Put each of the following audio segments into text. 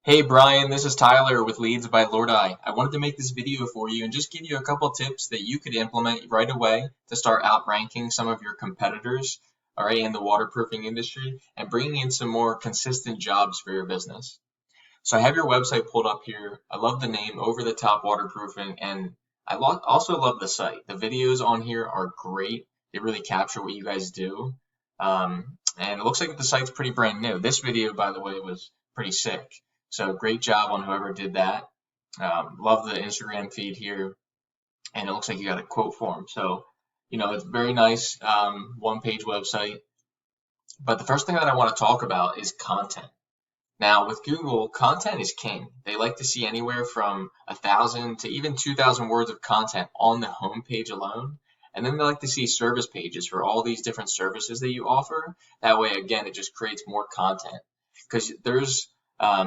Hey Brian, this is Tyler with Leads by Lordi. I wanted to make this video for you and just give you a couple tips that you could implement right away to start outranking some of your competitors, all right, in the waterproofing industry and bringing in some more consistent jobs for your business. So I have your website pulled up here. I love the name, Over the Top Waterproofing, and also love the site. The videos on here are great. They really capture what you guys do. And it looks like the site's pretty brand new. This video, by the way, was pretty sick. So great job on whoever did that. Love the Instagram feed here. And it looks like you got a quote form. So, it's very nice one-page website. But the first thing that I want to talk about is content. Now, with Google, content is king. They like to see anywhere from 1,000 to even 2,000 words of content on the home page alone. And then they like to see service pages for all these different services that you offer. That way, again, it just creates more content. Because there's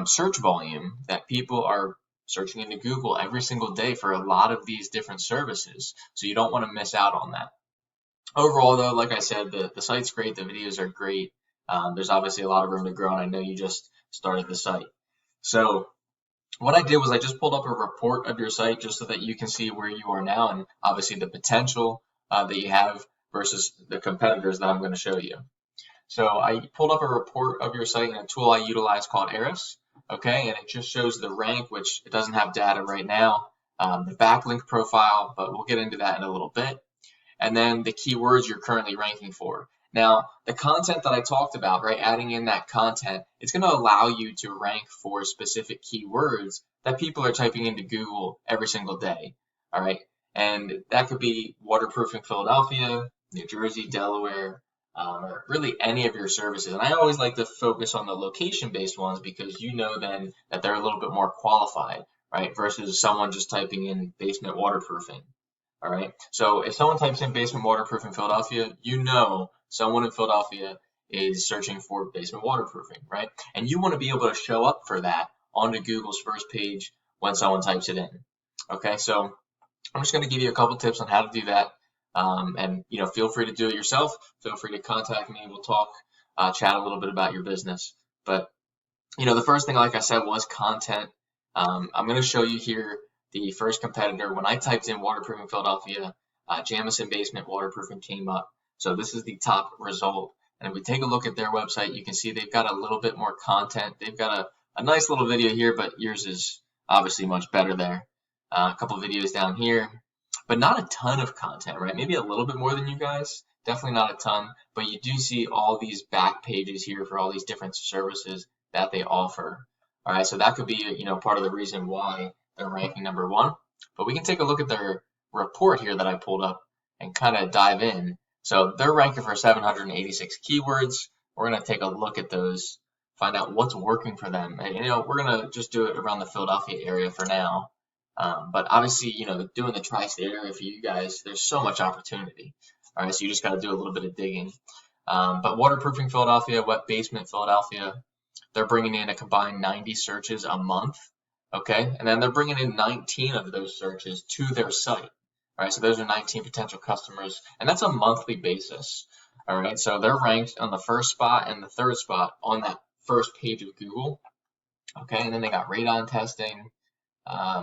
search volume that people are searching into Google every single day for a lot of these different services. So you don't want to miss out on that. Overall, though, like I said, the site's great. The videos are great. There's obviously a lot of room to grow, and I know you just started the site. So what I did was I just pulled up a report of your site just so that you can see where you are now and obviously the potential that you have versus the competitors that I'm going to show you. So I pulled up a report of your site in a tool I utilize called Eris, okay, and it just shows the rank, which it doesn't have data right now, the backlink profile, but we'll get into that in a little bit, and then the keywords you're currently ranking for. Now, the content that I talked about, right, adding in that content, it's going to allow you to rank for specific keywords that people are typing into Google every single day, all right, and that could be waterproofing Philadelphia, New Jersey, Delaware, or really any of your services. And I always like to focus on the location-based ones because you know then that they're a little bit more qualified, right, versus someone just typing in basement waterproofing, all right? So if someone types in basement waterproofing Philadelphia, you know someone in Philadelphia is searching for basement waterproofing, right? And you want to be able to show up for that onto Google's first page when someone types it in, okay? So I'm just going to give you a couple tips on how to do that. And feel free to do it yourself. Feel free to contact me. We'll talk, chat a little bit about your business. But the first thing, like I said, was content. I'm going to show you here the first competitor. When I typed in waterproofing Philadelphia, Jamison basement waterproofing came up. So this is the top result. And if we take a look at their website, you can see they've got a little bit more content. They've got a nice little video here, but yours is obviously much better there. A couple videos down here. But not a ton of content, right? Maybe a little bit more than you guys, definitely not a ton, but you do see all these back pages here for all these different services that they offer. All right, so that could be, part of the reason why they're ranking number one. But we can take a look at their report here that I pulled up and kind of dive in. So they're ranking for 786 keywords. We're going to take a look at those, find out what's working for them. And, we're going to just do it around the Philadelphia area for now. But obviously, doing the tri-state area for you guys, there's so much opportunity. All right, so you just got to do a little bit of digging. But waterproofing Philadelphia, wet basement Philadelphia, they're bringing in a combined 90 searches a month. Okay, and then they're bringing in 19 of those searches to their site. All right, so those are 19 potential customers, and that's a monthly basis. All right, so they're ranked on the first spot and the third spot on that first page of Google. Okay, and then they got radon testing.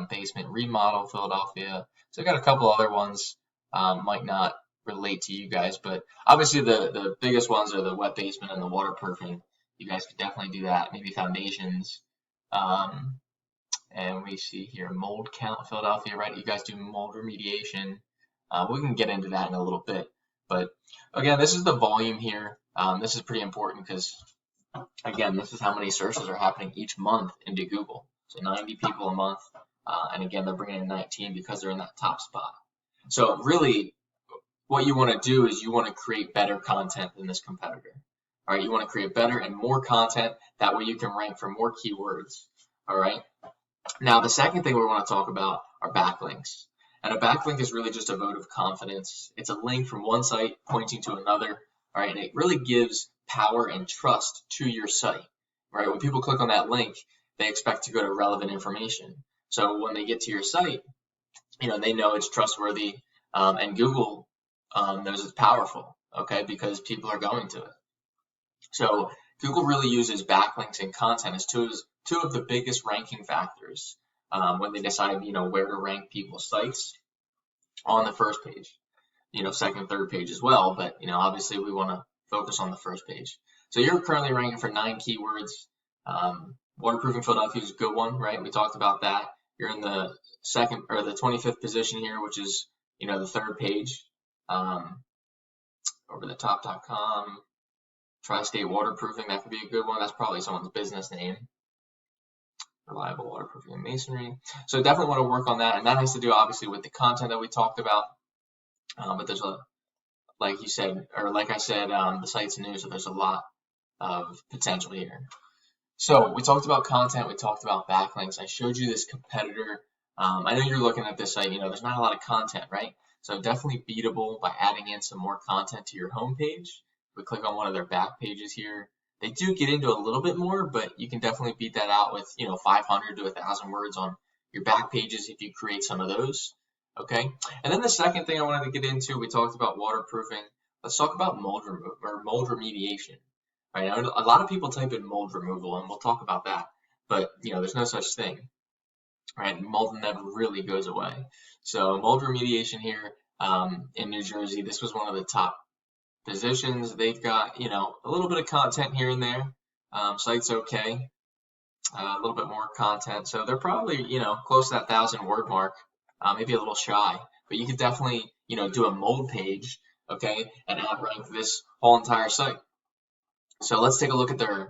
Basement remodel Philadelphia. So I got a couple other ones, might not relate to you guys, but obviously the biggest ones are the wet basement and the waterproofing. You guys could definitely do that. Maybe foundations. And we see here mold count Philadelphia, right? You guys do mold remediation. We can get into that in a little bit. But again, this is the volume here. This is pretty important because, again, this is how many searches are happening each month into Google. So 90 people a month, and again, they're bringing in 19 because they're in that top spot. So really, what you want to do is you want to create better content than this competitor. All right, you want to create better and more content. That way you can rank for more keywords. All right. Now, the second thing we want to talk about are backlinks. And a backlink is really just a vote of confidence. It's a link from one site pointing to another. All right, and it really gives power and trust to your site. Right, when people click on that link, they expect to go to relevant information. So when they get to your site, they know it's trustworthy, and Google knows it's powerful, okay, because people are going to it. So Google really uses backlinks and content as two of the biggest ranking factors when they decide, where to rank people's sites on the first page. Second, third page as well, but obviously we want to focus on the first page. So you're currently ranking for 9 keywords. Waterproofing Philadelphia is a good one, right? We talked about that. You're in the second or the 25th position here, which is the third page. Over the top.com, Tri-State Waterproofing, that could be a good one. That's probably someone's business name. Reliable Waterproofing and Masonry. So definitely want to work on that, and that has to do obviously with the content that we talked about. But there's like I said, the site's new, so there's a lot of potential here. So we talked about content, we talked about backlinks. I showed you this competitor. I know you're looking at this site, there's not a lot of content, right? So definitely beatable by adding in some more content to your homepage. We click on one of their back pages here. They do get into a little bit more, but you can definitely beat that out with 500 to 1,000 words on your back pages if you create some of those. Okay, and then the second thing I wanted to get into, we talked about waterproofing. Let's talk about mold remediation. Right, now, a lot of people type in mold removal, and we'll talk about that. But there's no such thing. Right, mold never really goes away. So mold remediation here in New Jersey, this was one of the top positions. They've got a little bit of content here and there. Site's okay, a little bit more content. So they're probably close to that 1,000 word mark. Maybe a little shy, but you could definitely, do a mold page, okay, and outrank this whole entire site. So let's take a look at their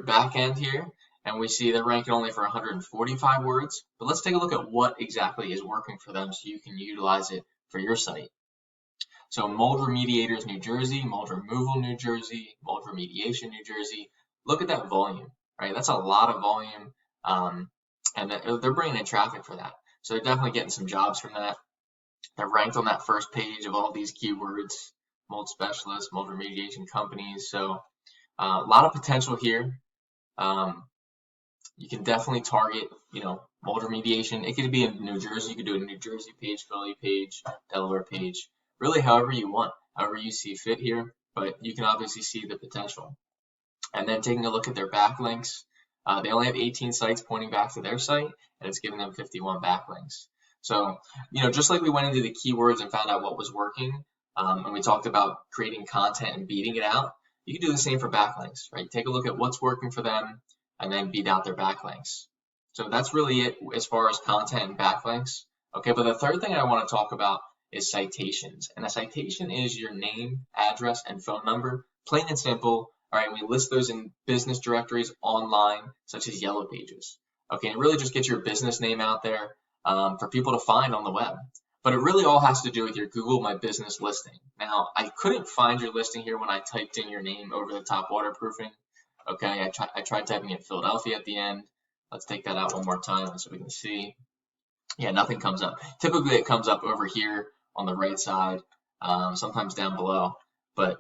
back end here, and we see they're ranking only for 145 words, but let's take a look at what exactly is working for them so you can utilize it for your site. So Mold Remediators New Jersey, Mold Removal New Jersey, Mold Remediation New Jersey. Look at that volume, right? That's a lot of volume, and they're bringing in traffic for that. So they're definitely getting some jobs from that. They're ranked on that first page of all these keywords, mold specialists, mold remediation companies. So a lot of potential here. You can definitely target, mold remediation. It could be in New Jersey. You could do a New Jersey page, Philly page, Delaware page, really however you want, however you see fit here. But you can obviously see the potential. And then taking a look at their backlinks, they only have 18 sites pointing back to their site, and it's giving them 51 backlinks. So, just like we went into the keywords and found out what was working, and we talked about creating content and beating it out, you can do the same for backlinks, right? Take a look at what's working for them and then beat out their backlinks. So that's really it as far as content and backlinks. Okay, but the third thing I want to talk about is citations. And a citation is your name, address, and phone number, plain and simple. All right, we list those in business directories online, such as Yellow Pages. Okay, and really just get your business name out there for people to find on the web. But it really all has to do with your Google My Business listing. Now, I couldn't find your listing here when I typed in your name over the top waterproofing. Okay, I tried typing in Philadelphia at the end. Let's take that out one more time so we can see. Yeah, nothing comes up. Typically, it comes up over here on the right side, sometimes down below. But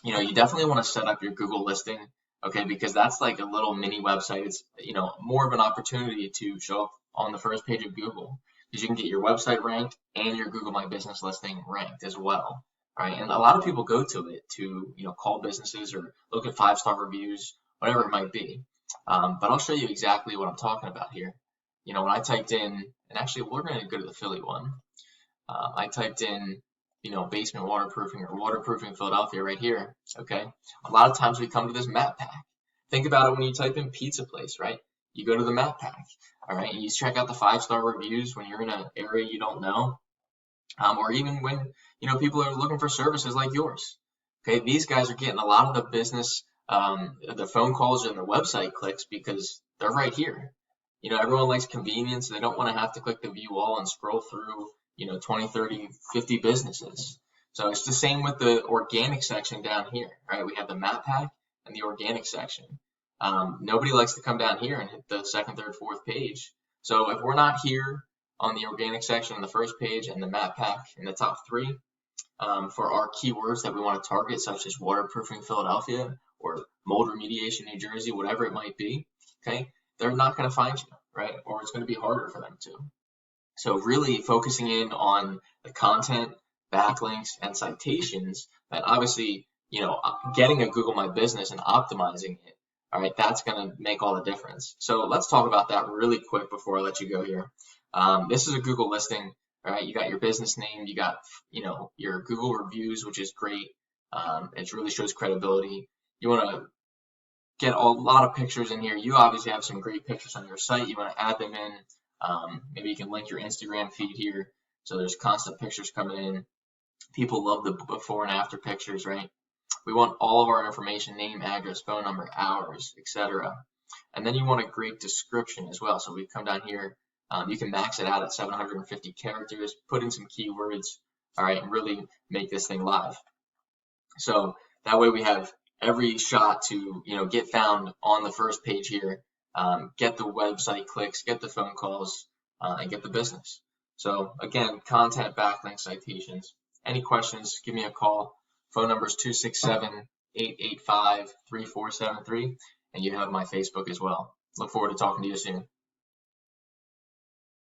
you definitely want to set up your Google listing, okay, because that's like a little mini website. It's, more of an opportunity to show up on the first page of Google, because you can get your website ranked and your Google My Business listing ranked as well. All right, and a lot of people go to it to, call businesses or look at 5-star reviews, whatever it might be. But I'll show you exactly what I'm talking about here. When I typed in, and actually we're going to go to the Philly one. I typed in, basement waterproofing or waterproofing Philadelphia right here. Okay. A lot of times we come to this map pack. Think about it when you type in pizza place, right? You go to the map pack. All right. And you check out the 5-star reviews when you're in an area you don't know. Or even when, people are looking for services like yours. Okay. These guys are getting a lot of the business, the phone calls and the website clicks because they're right here. Everyone likes convenience. They don't want to have to click the view all and scroll through 20, 30, 50 businesses. So it's the same with the organic section down here, right? We have the map pack and the organic section. Nobody likes to come down here and hit the second, third, fourth page. So if we're not here on the organic section on the first page and the map pack in the top 3 for our keywords that we want to target, such as waterproofing Philadelphia or mold remediation New Jersey, whatever it might be, okay, they're not going to find you, right? Or it's going to be harder for them to. So really focusing in on the content, backlinks, and citations, that obviously, getting a Google My Business and optimizing it All right, that's going to make all the difference. So let's talk about that really quick before I let you go here. This is a Google listing. All right, you got your business name, you got your Google reviews, which is great. It really shows credibility. You want to get a lot of pictures in here. You obviously have some great pictures on your site. You want to add them in. Maybe you can link your Instagram feed here, so there's constant pictures coming in. People love the before and after pictures, right? We want all of our information, name, address, phone number, hours, etc. And then you want a great description as well. So we come down here, you can max it out at 750 characters, put in some keywords, all right, and really make this thing live. So that way we have every shot to get found on the first page here, get the website clicks, get the phone calls, and get the business. So again, content, backlinks, citations. Any questions, give me a call. Phone number is 267-885-3473, and you have my Facebook as well. Look forward to talking to you soon.